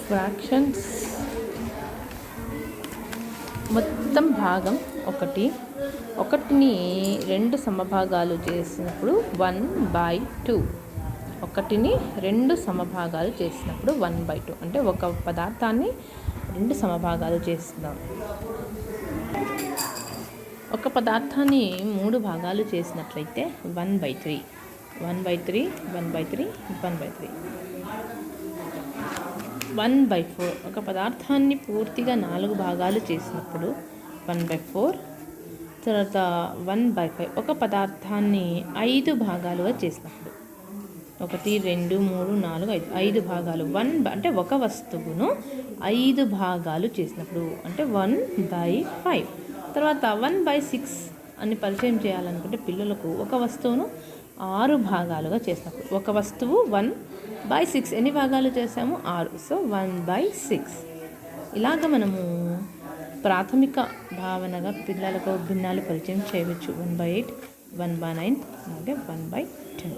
Fractions మొత్తం భాగం ఒకటిని 2 సమభాగాలు చేసినప్పుడు 1/2. ఒకటిని 2 సమభాగాలు చేసినప్పుడు 1/2 అంటే ఒక పదార్థాన్ని 2 సమభాగాలు చేస్తున్నాం. ఒక పదార్థాన్ని 3 భాగాలు చేసినట్లయితే 1/3. 1/4 ఒక పదార్థాన్ని పూర్తిగా 4 భాగాలు చేసినప్పుడు 1/4. తర్వాత 1/5 ఒక పదార్థాన్ని 5 భాగాలుగా చేసినప్పుడు 1 2 3 4 5 భాగాలు. అంటే ఒక వస్తువును 5 భాగాలు చేసినప్పుడు అంటే 1/5. తర్వాత 1/6 అని పరిచయం చేయాలనుకుంటే పిల్లలకు ఒక వస్తువును 6 భాగాలుగా చేసినప్పుడు ఒక వస్తువు 1/6 ఎన్ని భాగాలు చేసాము? 6. సో 1/6. ఇలాగ మనము ప్రాథమిక భావనగా పిల్లలకు భిన్నాలు పరిచయం చేయవచ్చు. 1/8, 1/9 అలాగే 1/10.